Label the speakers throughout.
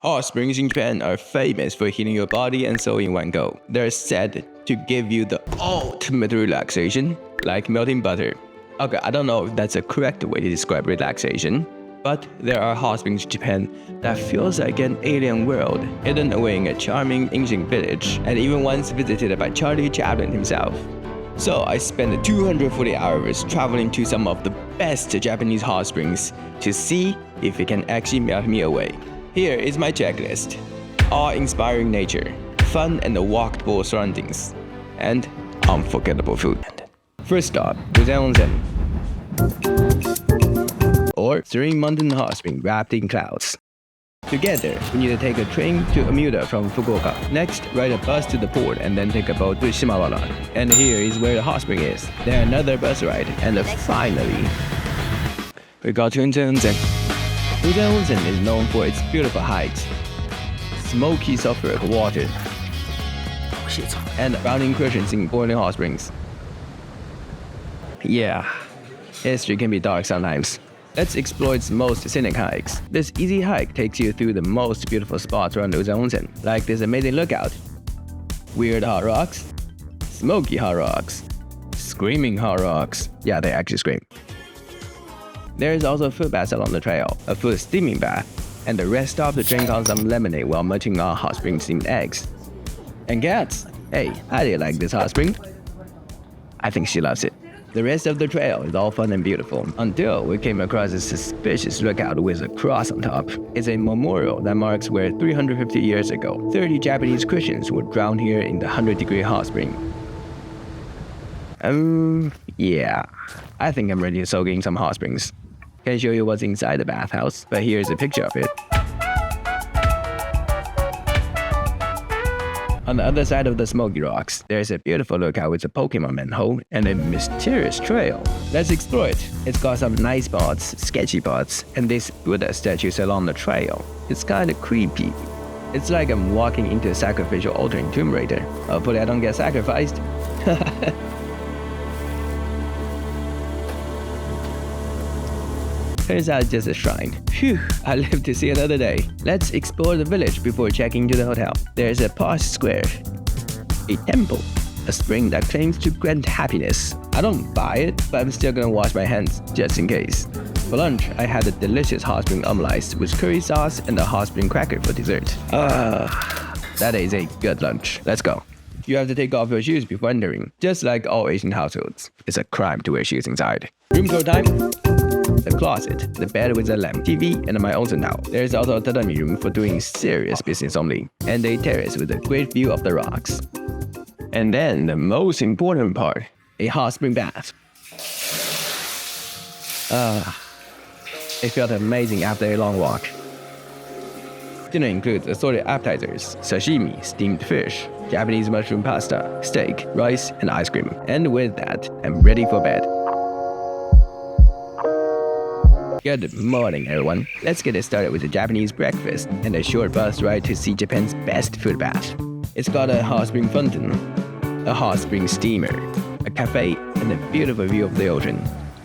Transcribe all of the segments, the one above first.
Speaker 1: Hot springs in Japan are famous for healing your body and soul in one go. They're said to give you the ultimate relaxation, like melting butter. Okay, I don't know if that's a correct way to describe relaxation, but there are hot springs in Japan that feels like an alien world, hidden away in a charming ancient village, and even once visited by Charlie Chaplin himself. So I spent 240 hours traveling to some of the best Japanese hot springs to see if it can actually melt me away. Here is my checklist: awe-inspiring nature, fun and walkable surroundings, and unforgettable food. First stop, Kusatsu Onsen, or serene mountain hot spring wrapped in clouds. Together, we need to take a train to Omuda from Fukuoka. Next, ride a bus to the port and then take a boat to Shimawara. And here is where the hot spring is. Then another bus ride, and finally, we got to Onsen. Kusatsu Onsen is known for its beautiful heights, smoky sulfuric water, and round incursions in boiling hot springs. Yeah, history can be dark sometimes. Let's explore its most scenic hikes. This easy hike takes you through the most beautiful spots around Kusatsu Onsen, like this amazing lookout, weird hot rocks, smoky hot rocks, screaming hot rocks. Yeah, they actually scream. There is also a food bath along the trail, a food steaming bath, and the rest stop to drink on some lemonade while munching on hot spring steamed eggs. And cats! Hey, how do you like this hot spring? I think she loves it. The rest of the trail is all fun and beautiful, until we came across a suspicious lookout with a cross on top. It's a memorial that marks where 350 years ago, 30 Japanese Christians were drowned here in the 100-degree hot spring. Yeah, I think I'm ready to soak in some hot springs. Can't show you what's inside the bathhouse, but here's a picture of it. On the other side of the smoky rocks, there's a beautiful lookout with a Pokemon manhole and a mysterious trail. Let's explore it. It's got some nice spots, sketchy spots, and these Buddha statues along the trail. It's kinda creepy. It's like I'm walking into a sacrificial altar in Tomb Raider. Hopefully I don't get sacrificed. Turns out just a shrine. Phew, I live to see another day. Let's explore the village before checking into the hotel. There's a posh square, a temple, a spring that claims to grant happiness. I don't buy it, but I'm still gonna wash my hands just in case. For lunch, I had a delicious hot spring omelette with curry sauce and a hot spring cracker for dessert. That is a good lunch. Let's go. You have to take off your shoes before entering, just like all Asian households. It's a crime to wear shoes inside. Room tour time. The closet, the bed with a lamp, TV, and my onsen towel. There's also a tatami room for doing serious business only, and a terrace with a great view of the rocks. And then the most important part, a hot spring bath. It felt amazing after a long walk. Dinner includes assorted appetizers, sashimi, steamed fish, Japanese mushroom pasta, steak, rice, and ice cream. And with that, I'm ready for bed. Good morning, everyone. Let's get it started with a Japanese breakfast and a short bus ride to see Japan's best food bath. It's got a hot spring fountain, a hot spring steamer, a cafe, and a beautiful view of the ocean.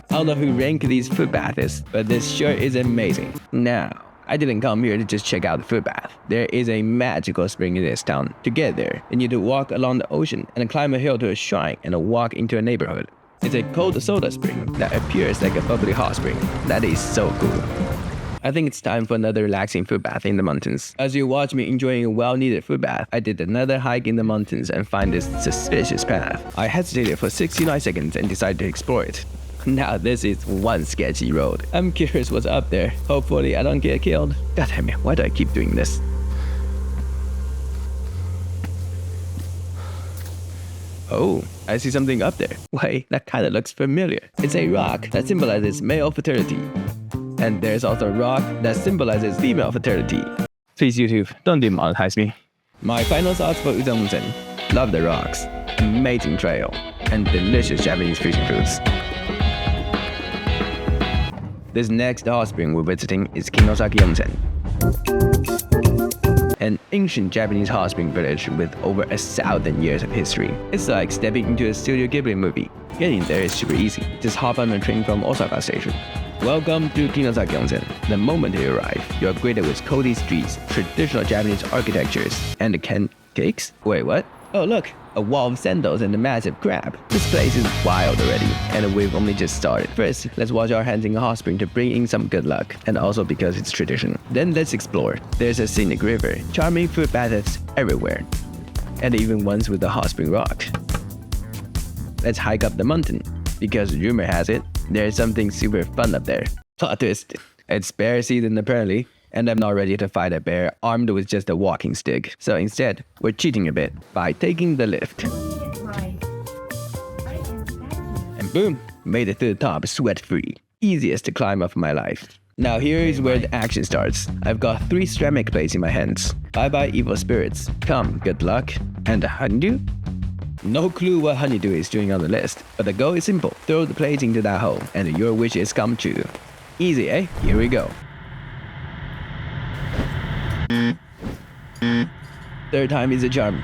Speaker 1: I don't know who ranked these food baths, but this sure is amazing. Now, I didn't come here to just check out the food bath. There is a magical spring in this town. To get there, you need to walk along the ocean and climb a hill to a shrine and walk into a neighborhood. It's a cold soda spring that appears like a bubbly hot spring. That is so cool. I think it's time for another relaxing food bath in the mountains. As you watch me enjoying a well-needed food bath, I did another hike in the mountains and find this suspicious path. I hesitated for 69 seconds and decided to explore it. Now this is one sketchy road. I'm curious what's up there. Hopefully I don't get killed. God damn it, why do I keep doing this? Oh, I see something up there. Wait, that kinda looks familiar. It's a rock that symbolizes male fertility. And there's also a rock that symbolizes female fertility. Please YouTube, don't demonetize me. My final thoughts for Kusatsu Onsen. Love the rocks, amazing trail, and delicious Japanese fusion foods. This next hot spring we're visiting is Kinosaki Onsen, an ancient Japanese hot spring village with over 1,000 years of history. It's like stepping into a Studio Ghibli movie. Getting there is super easy. Just hop on a train from Osaka station. Welcome to Kinosaki Onsen. The moment you arrive, you're greeted with cozy streets, traditional Japanese architectures, and cakes? Wait, what? Oh look, a wall of sandals and a massive crab. This place is wild already, and we've only just started. First, let's wash our hands in a hot spring to bring in some good luck, and also because it's tradition. Then let's explore. There's a scenic river, charming foot baths everywhere, and even ones with a hot spring rock. Let's hike up the mountain, because rumor has it, there's something super fun up there. Plot twist. It's bear season apparently, and I'm not ready to fight a bear armed with just a walking stick. So instead, we're cheating a bit by taking the lift. And boom, made it to the top sweat-free. Easiest climb of my life. Now here is where the action starts. I've got 3 ceramic plates in my hands. Bye-bye evil spirits. Come, good luck. And a honeydew? No clue what honeydew is doing on the list, but the goal is simple. Throw the plates into that hole, and your wishes come true. Easy, eh? Here we go. Third time is a charm.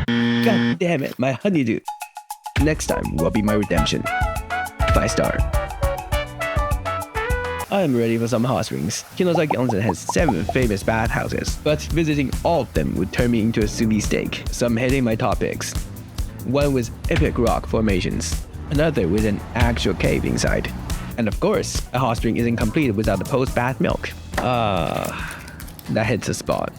Speaker 1: God damn it, my honeydew. Next time will be my redemption. 5-star. I am ready for some hot springs. Kinosaki Onsen has 7 famous bathhouses, but visiting all of them would turn me into a sous vide steak. So I'm hitting my top picks. One with epic rock formations, another with an actual cave inside. And of course, a hot spring isn't complete without the post-bath milk. That hits the spot.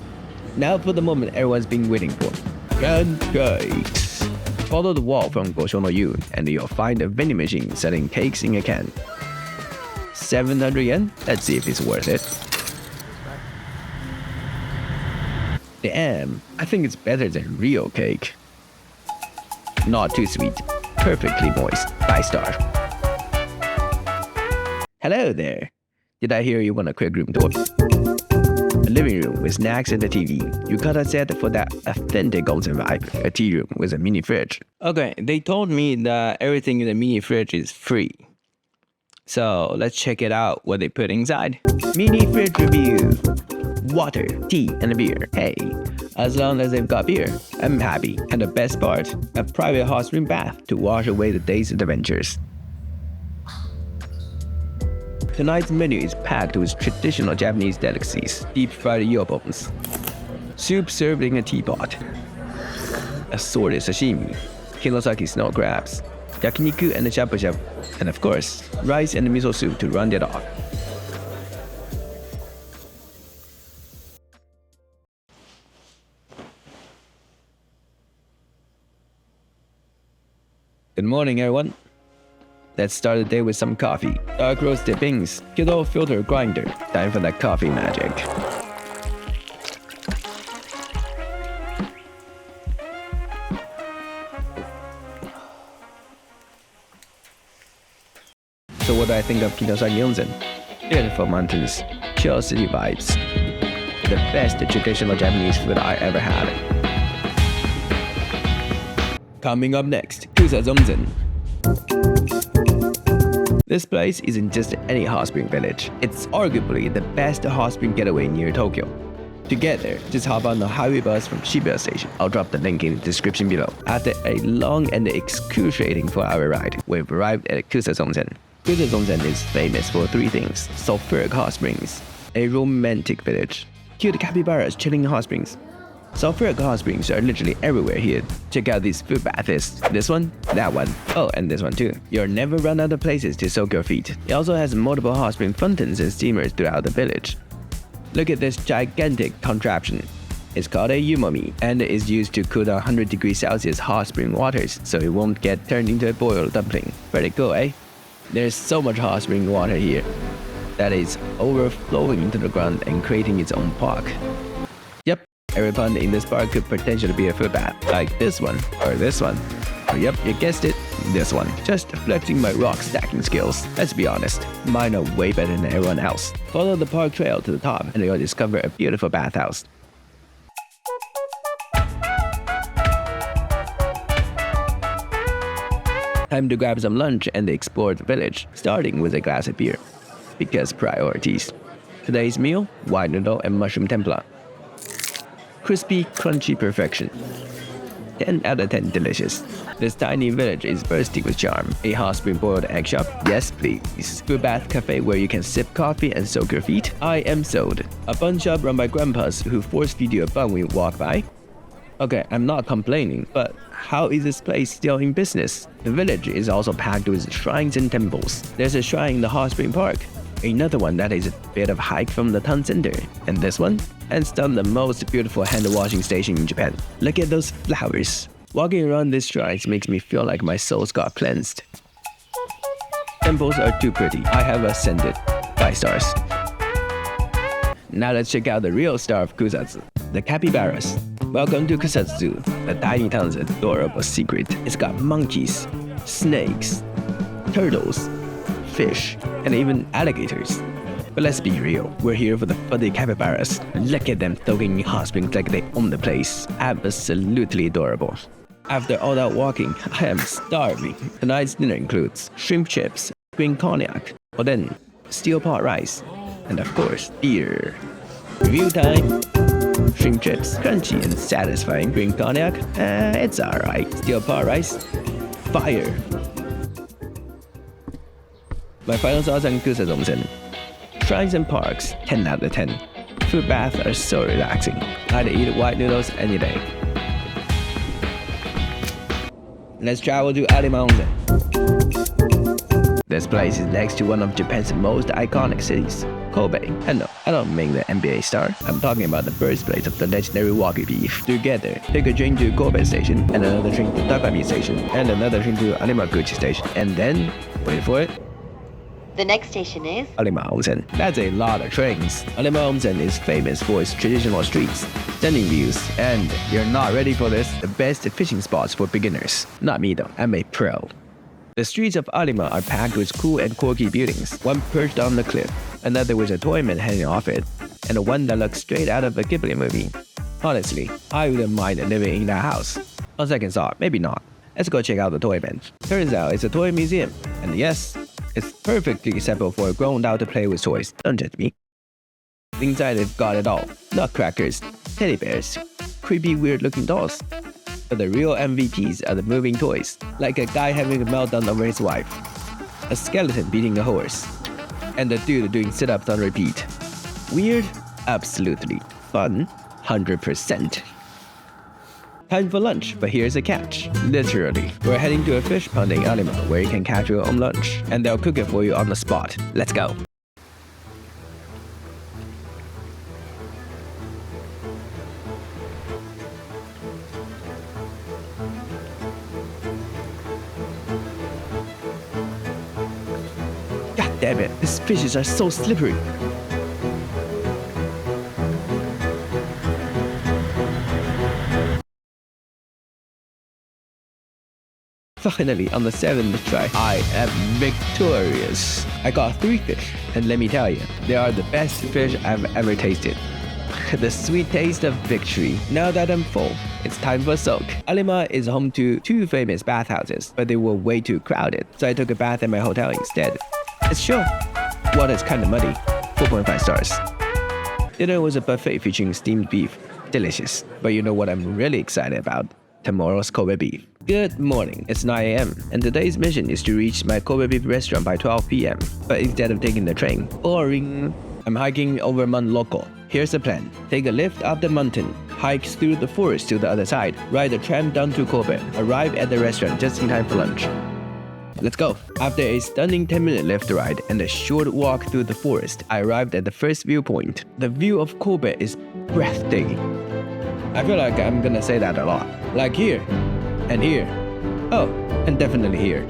Speaker 1: Now for the moment everyone's been waiting for. Pancakes. Follow the wall from Gosho no Yu, and you'll find a vending machine selling cakes in a can. 700 yen? Let's see if it's worth it. Damn, I think it's better than real cake. Not too sweet, perfectly moist. 5-star. Hello there. Did I hear you want a quick room tour? A living room with snacks and a TV. Yukata said for that authentic onsen vibe, a tea room with a mini fridge. Okay, they told me that everything in the mini fridge is free. So let's check it out what they put inside. Mini fridge review. Water, tea, and a beer. Hey, as long as they've got beer, I'm happy. And the best part, a private hot spring bath to wash away the day's adventures. Tonight's menu is packed with traditional Japanese delicacies, deep-fried yopons, soup served in a teapot, assorted sashimi, Kinosaki snow crabs, yakiniku and shabu-shabu, and of course, rice and miso soup to round it off. Good morning, everyone. Let's start the day with some coffee. Dark roasted beans, good old filter grinder. Time for that coffee magic. So what do I think of Kinosaki Onsen? Beautiful mountains, chill city vibes. The best traditional Japanese food I ever had. Coming up next, Kusatsu Onsen. This place isn't just any hot spring village. It's arguably the best hot spring getaway near Tokyo. To get there, just hop on the highway bus from Shibuya station. I'll drop the link in the description below. After a long and excruciating 4-hour ride, we've arrived at Kusatsu Onsen. Kusatsu Onsen is famous for 3 things: sulfuric hot springs, a romantic village, cute capybaras chilling in hot springs. Sulfuric hot springs are literally everywhere here. Check out these foot baths. This one, that one, oh, and this one too. You'll never run out of places to soak your feet. It also has multiple hot spring fountains and steamers throughout the village. Look at this gigantic contraption. It's called a yumomi, and it is used to cool down 100 degrees Celsius hot spring waters so it won't get turned into a boiled dumpling. Pretty cool, eh? There's so much hot spring water here that is overflowing into the ground and creating its own park. Yep, every pond in this park could potentially be a foot bath, like this one, or this one. Or yep, you guessed it, this one. Just flexing my rock stacking skills. Let's be honest, mine are way better than everyone else. Follow the park trail to the top and you'll discover a beautiful bathhouse. Time to grab some lunch and explore the village, starting with a glass of beer. Because priorities. Today's meal, white noodle and mushroom tempura. Crispy, crunchy perfection. 10 out of 10 delicious. This tiny village is bursting with charm. A hot spring boiled egg shop? Yes please. Food bath cafe where you can sip coffee and soak your feet? I am sold. A bun shop run by grandpas who force feed you a bun when you walk by? Okay, I'm not complaining, but how is this place still in business? The village is also packed with shrines and temples. There's a shrine in the hot spring park. Another one that is a bit of a hike from the town center. And this one? Hands down the most beautiful hand washing station in Japan. Look at those flowers. Walking around these shrines makes me feel like my soul's got cleansed. Temples are too pretty. I have ascended. 5 stars. Now let's check out the real star of Kusatsu, the Capybaras. Welcome to Kusatsu, the tiny town's adorable secret. It's got monkeys, snakes, turtles, fish, and even alligators. But let's be real, we're here for the fuzzy capybaras. Look at them soaking in hot springs like they own the place. Absolutely adorable. After all that walking, I am starving. Tonight's dinner includes shrimp chips, green cognac, oden, steel pot rice, and of course, beer. Review time! Shrimp chips, crunchy and satisfying. Green cognac, it's alright. Steel pot rice, fire. My final thoughts on Kusatsu Onsen. Shrines and parks, 10 out of 10. Food baths are so relaxing. I'd eat white noodles any day. Let's travel to Arima Onsen. This place is next to one of Japan's most iconic cities, Kobe. And no, I don't mean the NBA star. I'm talking about the birthplace of the legendary Wagyu beef. Together, take a train to Kobe Station, and another train to Takami Station, and another train to Arimaguchi Station, and then, wait for it,
Speaker 2: the next station is
Speaker 1: Arima Onsen. That's a lot of trains. Arima Onsen is famous for its traditional streets, stunning views, and you're not ready for this, the best fishing spots for beginners. Not me though, I'm a pro. The streets of Arima are packed with cool and quirky buildings, one perched on the cliff, another with a toy man hanging off it, and one that looks straight out of a Ghibli movie. Honestly, I wouldn't mind living in that house. On second thought, maybe not. Let's go check out the toy man. Turns out it's a toy museum, and yes, it's perfectly acceptable for a grown out to play with toys, don't judge me. Inside they've got it all. Nutcrackers, teddy bears, creepy weird looking dolls. But the real MVPs are the moving toys, like a guy having a meltdown over his wife, a skeleton beating a horse, and a dude doing sit-ups on repeat. Weird? Absolutely. Fun? 100%. Time for lunch, but here's a catch. Literally, we're heading to a fish pond in Arima where you can catch your own lunch, and they'll cook it for you on the spot. Let's go. God damn it, these fishes are so slippery. Finally, on the 7th try, I am victorious. I got 3 fish, and let me tell you, they are the best fish I've ever tasted. The sweet taste of victory. Now that I'm full, it's time for a soak. Arima is home to 2 famous bathhouses, but they were way too crowded, so I took a bath at my hotel instead. It's chill. Water's kinda muddy. 4.5 stars. Dinner was a buffet featuring steamed beef. Delicious. But you know what I'm really excited about? Tomorrow's Kobe beef. Good morning, it's 9 AM, and today's mission is to reach my Kobe beef restaurant by 12 PM. But instead of taking the train, boring, I'm hiking over Mount Loco. Here's the plan. Take a lift up the mountain, hike through the forest to the other side, ride a tram down to Kobe, arrive at the restaurant just in time for lunch. Let's go. After a stunning 10-minute lift ride and a short walk through the forest, I arrived at the first viewpoint. The view of Kobe is breathtaking. I feel like I'm gonna say that a lot. Like here, and here, oh, and definitely here.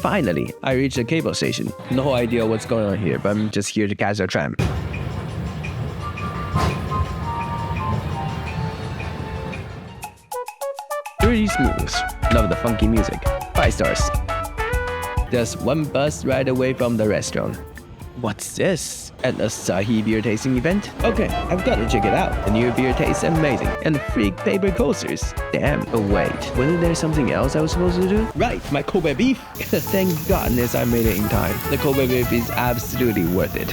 Speaker 1: Finally, I reached the cable station. No idea what's going on here, but I'm just here to catch a tram. Pretty smooth. Love the funky music. 5 stars. Just 1 bus ride away from the restaurant. What's this? An Asahi beer tasting event? Okay, I've got to check it out. The new beer tastes amazing. And freak paper coasters. Damn. Oh wait, wasn't there something else I was supposed to do? Right, my Kobe beef. Thank goodness I made it in time. The Kobe beef is absolutely worth it.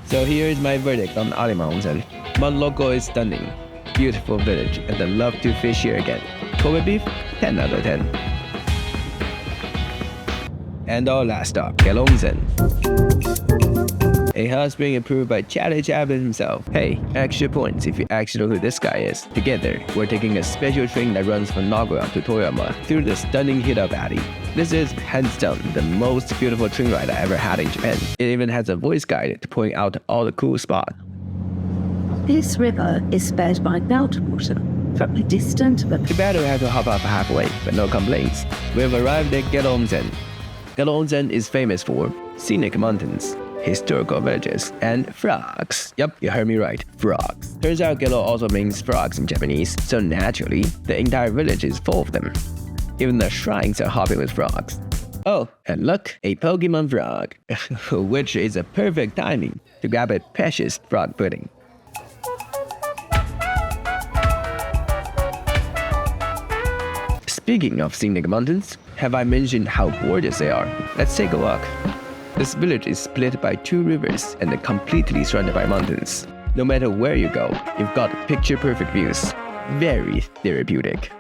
Speaker 1: So here is my verdict on Arima Onsen. Mount Loco is stunning. beautiful village and I love to fish here again. Kobe beef, 10 out of 10. And our last stop, Gero Onsen. A hot spring approved by Charlie Chaplin himself. Hey, extra points if you actually know who this guy is. Together, we're taking a special train that runs from Nagoya to Toyama through the stunning Hida Valley. This is, hands down, the most beautiful train ride I ever had in Japan. It even has a voice guide to point out all the cool spots.
Speaker 3: This river is fed by meltwater from a distant but
Speaker 1: You better have to hop up halfway, but no complaints. We've arrived at Gero Onsen. Gero Onsen is famous for scenic mountains, historical villages, and frogs. Yup, you heard me right, frogs. Turns out Gero also means frogs in Japanese, so naturally, the entire village is full of them. Even the shrines are hopping with frogs. Oh, and look, a Pokemon frog, which is a perfect timing to grab a precious frog pudding. Speaking of scenic mountains, have I mentioned how gorgeous they are? Let's take a look. This village is split by 2 rivers and completely surrounded by mountains. No matter where you go, you've got picture-perfect views. Very therapeutic.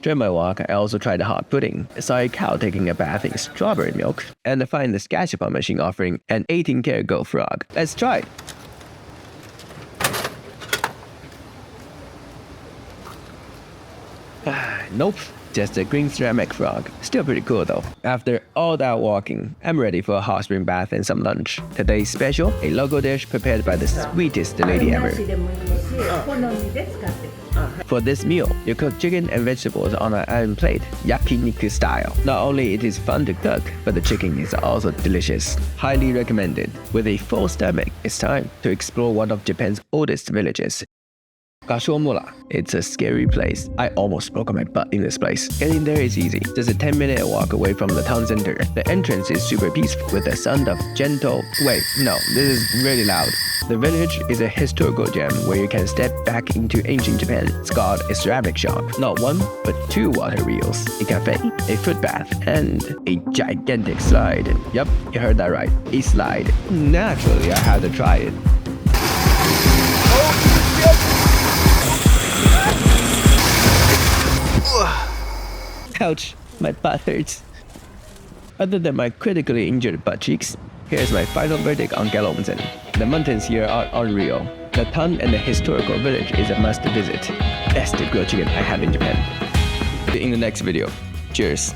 Speaker 1: During my walk, I also tried a hot pudding, saw a cow taking a bath in strawberry milk, and find this gashapon machine offering an 18-karat gold frog. Let's try it! Nope, just a green ceramic frog. Still pretty cool though. After all that walking, I'm ready for a hot spring bath and some lunch. Today's special, a local dish prepared by the sweetest lady ever. For this meal, you cook chicken and vegetables on an iron plate, yakiniku style. Not only it is fun to cook, but the chicken is also delicious. Highly recommended. With a full stomach, it's time to explore one of Japan's oldest villages. Kashomura. It's a scary place. I almost broke my butt in this place. Getting there is easy. Just a 10-minute walk away from the town center. The entrance is super peaceful with the sound of gentle... Wait, no, this is really loud. The village is a historical gem where you can step back into ancient Japan. It's got a ceramic shop. Not 1, but 2 water wheels, a cafe, a footbath, and a gigantic slide. Yup, you heard that right. A slide. Naturally, I had to try it. Ouch, my butt hurts. Other than my critically injured butt cheeks, here's my final verdict on Gero Onsen. The mountains here are unreal. The town and the historical village is a must visit. Best grilled chicken I have in Japan. See you in the next video. Cheers.